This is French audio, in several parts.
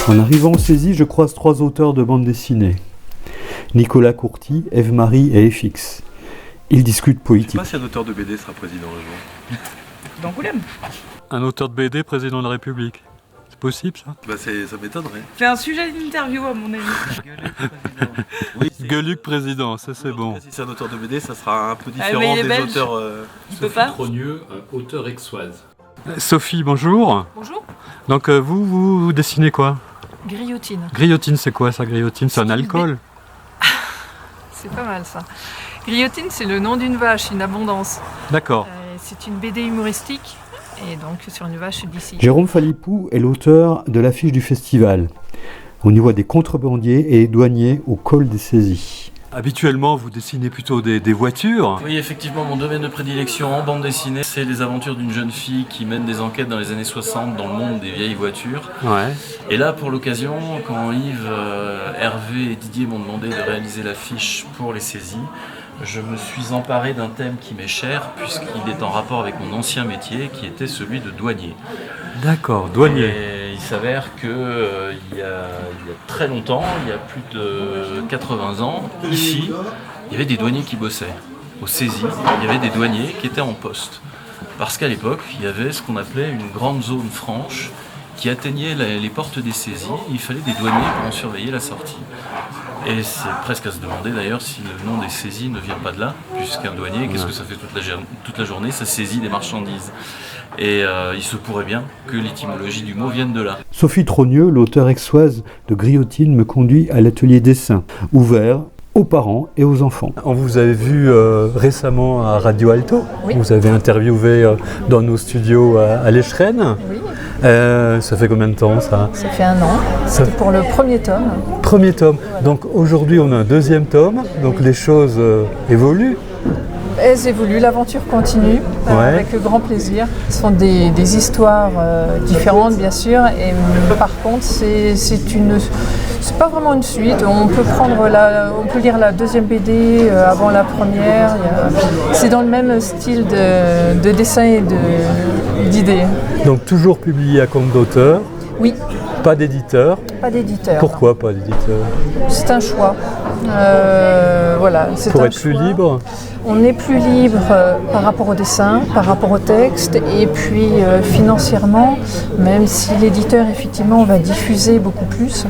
En arrivant en saisie, je croise 3 auteurs de bande dessinée. Nicolas Courty, Ève-Marie et FX. Ils discutent politique. Je ne sais pas si un auteur de BD sera président un jour. D'Angoulême. Un auteur de BD président de la République. C'est possible ça? Ça m'étonnerait. C'est un sujet d'interview à mon avis. Oui, Gueuluc président, ça c'est bon. Si c'est un auteur de BD, ça sera un peu mais différent il est des belge. auteurs. Il peut pas. Trogneux, auteur aixoise. Sophie, bonjour. Bonjour. Donc vous dessinez quoi? Grillotine. Griotine, c'est quoi ça, griotine? C'est un alcool? C'est pas mal ça. Grillotine, c'est le nom d'une vache, une abondance. D'accord. C'est une BD humoristique et donc sur une vache d'ici. Jérôme Phalippou est l'auteur de l'affiche du festival. On y voit des contrebandiers et des douaniers au col des saisies. Habituellement, vous dessinez plutôt des voitures. Oui, effectivement, mon domaine de prédilection en bande dessinée, c'est les aventures d'une jeune fille qui mène des enquêtes dans les années 60 dans le monde des vieilles voitures. Ouais. Et là, pour l'occasion, quand Yves, Hervé et Didier m'ont demandé de réaliser l'affiche pour les saisies, je me suis emparé d'un thème qui m'est cher, puisqu'il est en rapport avec mon ancien métier, qui était celui de douanier. D'accord, douanier. Et il s'avère que il y a très longtemps, il y a plus de 80 ans, ici, il y avait des douaniers qui bossaient. Aux saisies, il y avait des douaniers qui étaient en poste. Parce qu'à l'époque, il y avait ce qu'on appelait une grande zone franche qui atteignait les portes des saisies. Il fallait des douaniers pour en surveiller la sortie. Et c'est presque à se demander d'ailleurs si le nom des saisies ne vient pas de là, puisqu'un douanier, qu'est-ce que ça fait toute la journée? Ça saisit des marchandises. Et il se pourrait bien que l'étymologie du mot vienne de là. Sophie Trogneux, l'auteure aixoise de Griotine, me conduit à l'atelier dessin, ouvert aux parents et aux enfants. On vous avez vu récemment à Radio Alto. Oui. Vous avez interviewé dans nos studios à l'Échrennes. Oui. Ça fait combien de temps ça? Ça fait 1 an. C'était pour le premier tome. Premier tome. Donc aujourd'hui on a un 2e tome. Donc Oui. les choses évoluent. Elles évoluent, l'aventure continue avec grand plaisir. Ce sont des histoires différentes bien sûr, et par contre c'est pas vraiment une suite. On peut lire la 2e BD avant la première. C'est dans le même style de dessin et d'idées. Donc toujours publié à compte d'auteur. Oui, Pas d'éditeur. pas d'éditeur. Pourquoi pas d'éditeur? C'est un choix. Voilà, c'est Pour un être plus choix. libre. On est plus libre par rapport au dessin, par rapport au texte, et puis financièrement, même si l'éditeur effectivement va diffuser beaucoup plus,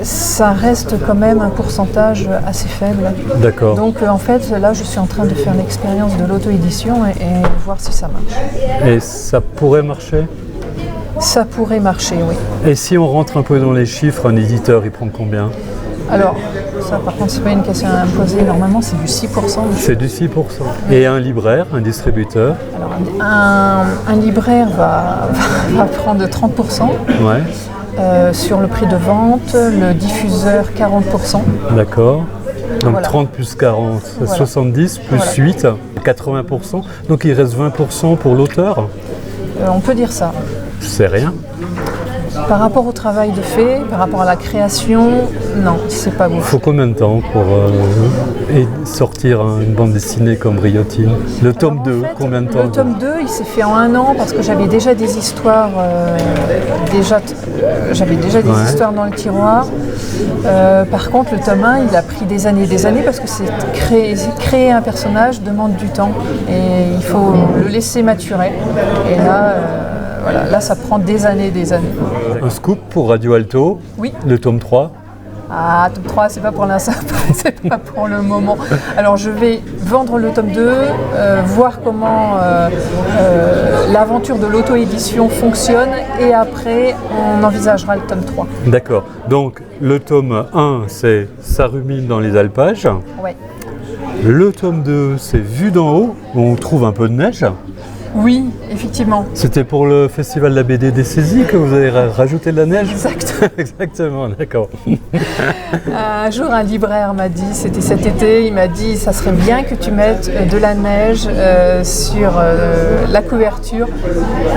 ça reste quand même un pourcentage assez faible. D'accord. Donc en fait là je suis en train de faire l'expérience de l'auto-édition et voir si ça marche. Et ça pourrait marcher? Ça pourrait marcher, oui. Et si on rentre un peu dans les chiffres, un éditeur il prend combien? Alors ça par contre c'est pas une question à imposer, normalement c'est du 6%. C'est du 6%. Et un libraire, un distributeur? Alors un libraire va prendre 30%. Ouais. Sur le prix de vente, le diffuseur 40%. D'accord. Donc Voilà. 30 plus 40, Voilà. 70 plus Voilà. 8, 80%. Donc il reste 20% pour l'auteur. On peut dire ça. C'est rien. Par rapport au travail de fait, par rapport à la création, non, c'est pas Il beau. faut combien de temps pour sortir une bande dessinée comme Griotine? Le tome Alors, 2, en fait, combien de temps? Le tome 2, il s'est fait en 1 an parce que j'avais déjà des histoires, Ouais. histoires dans le tiroir. Par contre, le tome 1, il a pris des années parce que créer un personnage demande du temps et il faut le laisser maturer. Et là, voilà, là, ça prend des années. Un scoop pour Radio Alto, Oui. le tome 3. Ah, tome 3, c'est pas pour l'instant, c'est pas pour le moment. Alors je vais vendre le tome 2, voir comment l'aventure de l'auto-édition fonctionne et après on envisagera le tome 3. D'accord. Donc le tome 1, c'est Ça rumine dans les alpages. Ouais. Le tome 2, c'est Vue d'en haut, où on trouve un peu de neige. Oui, effectivement. C'était pour le festival de la BD des saisies que vous avez rajouté de la neige? Exact. Exactement, d'accord. Un jour, un libraire m'a dit, c'était cet été, il m'a dit ça serait bien que tu mettes de la neige sur la couverture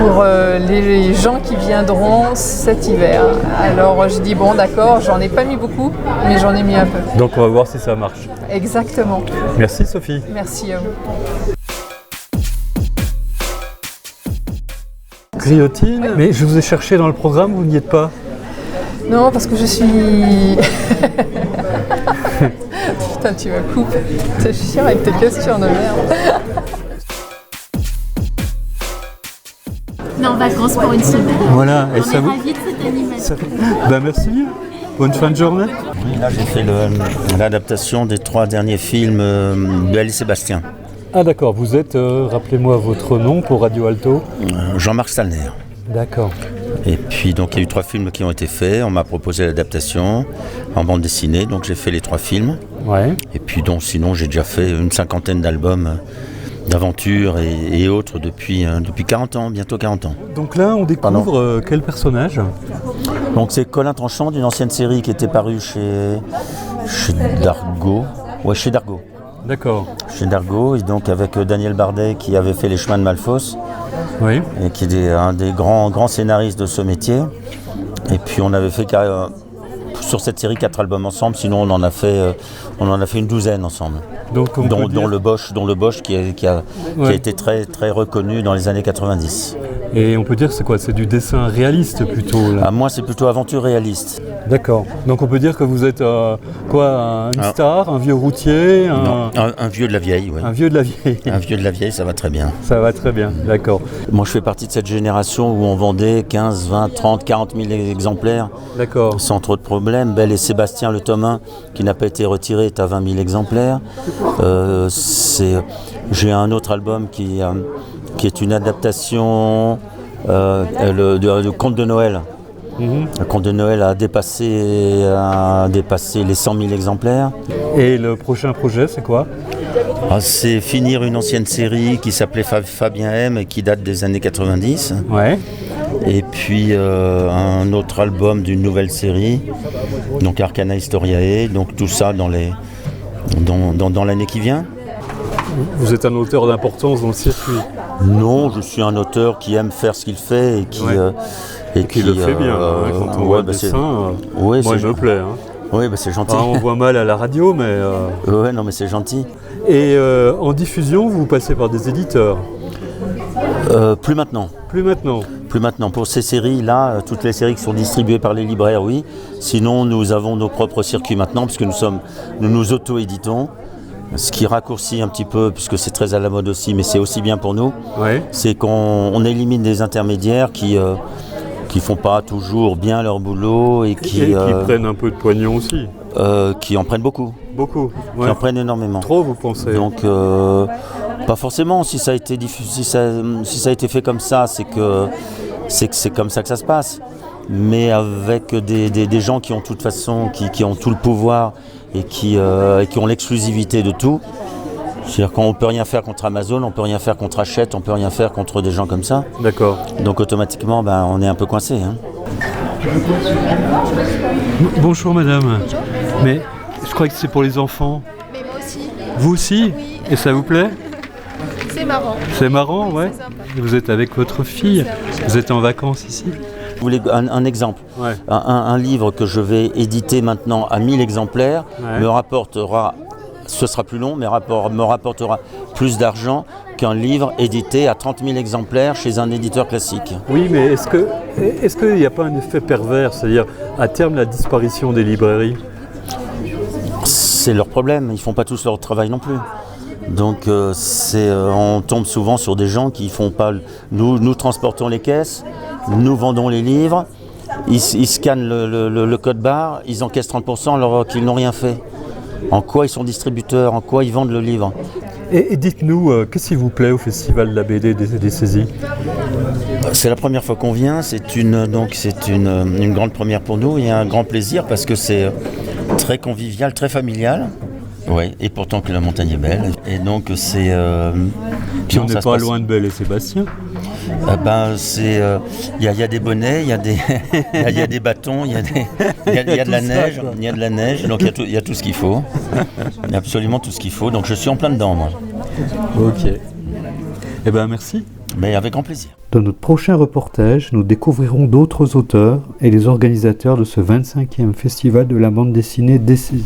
pour les gens qui viendront cet hiver. Alors j'ai dit bon d'accord, j'en ai pas mis beaucoup, mais j'en ai mis un peu. Donc on va voir si ça marche. Exactement. Merci Sophie. Merci à vous. Griotine, mais je vous ai cherché dans le programme, vous n'y êtes pas. Non, parce que je suis... Putain, tu me coupes. T'es chiant avec tes questions de merde. On est en vacances pour une semaine. Voilà, et On ça est vous... ravis de cette animation. Merci bien. Bonne fin de journée. Oui, là j'ai fait l'adaptation des 3 derniers films Belle et Sébastien. Ah d'accord, vous êtes, rappelez-moi votre nom pour Radio Alto. Jean-Marc Stalner. D'accord. Et puis donc il y a eu 3 films qui ont été faits, on m'a proposé l'adaptation en bande dessinée, donc j'ai fait les 3 films. Ouais. Et puis donc sinon j'ai déjà fait une 50aine d'albums d'aventures et autres depuis 40 ans, bientôt 40 ans. Donc là on découvre quel personnage? Donc c'est Colin Tranchant d'une ancienne série qui était parue chez Dargaud. Ouais, chez Dargaud. D'accord. Chez Dargaud, et donc avec Daniel Bardet qui avait fait Les Chemins de Malfos. Oui. Et qui est un des grands scénaristes de ce métier. Et puis on avait fait sur cette série 4 albums ensemble, sinon on en a fait une douzaine ensemble. Donc dont le Bosch qui a été très, très reconnu dans les années 90. Et on peut dire que c'est quoi? C'est du dessin réaliste plutôt là. Moi c'est plutôt aventure réaliste. D'accord. Donc on peut dire que vous êtes une star, un vieux routier, un vieux de la vieille, oui. Un vieux de la vieille. Un vieux de la vieille, ça va très bien. Ça va très bien, d'accord. Moi je fais partie de cette génération où on vendait 15, 20, 30, 40 000 exemplaires. D'accord. Sans trop de problèmes. Belle et Sébastien, le tome 1, qui n'a pas été retiré, est à 20 000 exemplaires. J'ai un autre album qui est une adaptation du Conte de Noël. Le Conte de Noël a dépassé les 100 000 exemplaires. Et le prochain projet, c'est quoi? C'est finir une ancienne série qui s'appelait Fabien M et qui date des années 90. Ouais. Et puis un autre album d'une nouvelle série, donc Arcana Historiae, donc tout ça dans l'année qui vient. Vous êtes un auteur d'importance dans le circuit? Non, je suis un auteur qui aime faire ce qu'il fait et qui le fait bien. Quand on voit le dessin, moi il me plaît. Oui, c'est gentil. On voit mal à la radio, mais... Ouais, non, mais c'est gentil. Et en diffusion, vous passez par des éditeurs? Plus maintenant. Plus maintenant. Plus maintenant. Pour ces séries-là, toutes les séries qui sont distribuées par les libraires, oui. Sinon, nous avons nos propres circuits maintenant, puisque nous nous auto-éditons. Ce qui raccourcit un petit peu, puisque c'est très à la mode aussi, mais c'est aussi bien pour nous. Ouais. C'est qu'on élimine des intermédiaires qui font pas toujours bien leur boulot et qui prennent un peu de pognon aussi. Qui en prennent beaucoup. Beaucoup. Ouais. Qui en prennent énormément. Trop, vous pensez? Donc pas forcément. Si ça a été si ça a été fait comme ça, c'est que c'est comme ça que ça se passe. Mais avec des gens qui ont de toute façon, qui ont tout le pouvoir et qui ont l'exclusivité de tout. C'est-à-dire qu'on ne peut rien faire contre Amazon, on ne peut rien faire contre Hachette, on ne peut rien faire contre des gens comme ça. D'accord. Donc automatiquement, on est un peu coincé. Bonjour madame. Bonjour. Mais je crois que c'est pour les enfants. Mais moi aussi. Vous aussi? Oui. Et ça vous plaît? C'est marrant. C'est marrant, ouais. C'est vous êtes avec votre fille. Vous êtes en vacances ici. Vous voulez un exemple? Ouais. Un livre que je vais éditer maintenant à 1000 exemplaires me rapportera, ce sera plus long, mais me rapportera plus d'argent qu'un livre édité à 30 000 exemplaires chez un éditeur classique. Oui, mais est-ce qu'il n'y a pas un effet pervers, c'est-à-dire à terme la disparition des librairies? C'est leur problème, ils ne font pas tous leur travail non plus. Donc on tombe souvent sur des gens qui font pas... Nous transportons les caisses, nous vendons les livres, ils scannent le code barre, ils encaissent 30% alors qu'ils n'ont rien fait. En quoi ils sont distributeurs, en quoi ils vendent le livre. Et dites-nous, qu'est-ce qui vous plaît au Festival de la BD des Saisies? C'est la première fois qu'on vient, c'est une grande première pour nous et un grand plaisir parce que c'est très convivial, très familial. Oui, et pourtant que la montagne est belle. Et donc c'est... Puis on n'est pas loin de Belle et Sébastien. Il y a des bonnets, il y a des bâtons, il y a de la neige, il y a de la neige, donc il y a tout ce qu'il faut. Il y a absolument tout ce qu'il faut, donc je suis en plein dedans moi. Ok. Eh bien merci. Mais avec grand plaisir. Dans notre prochain reportage, nous découvrirons d'autres auteurs et les organisateurs de ce 25e festival de la bande dessinée des Saisies.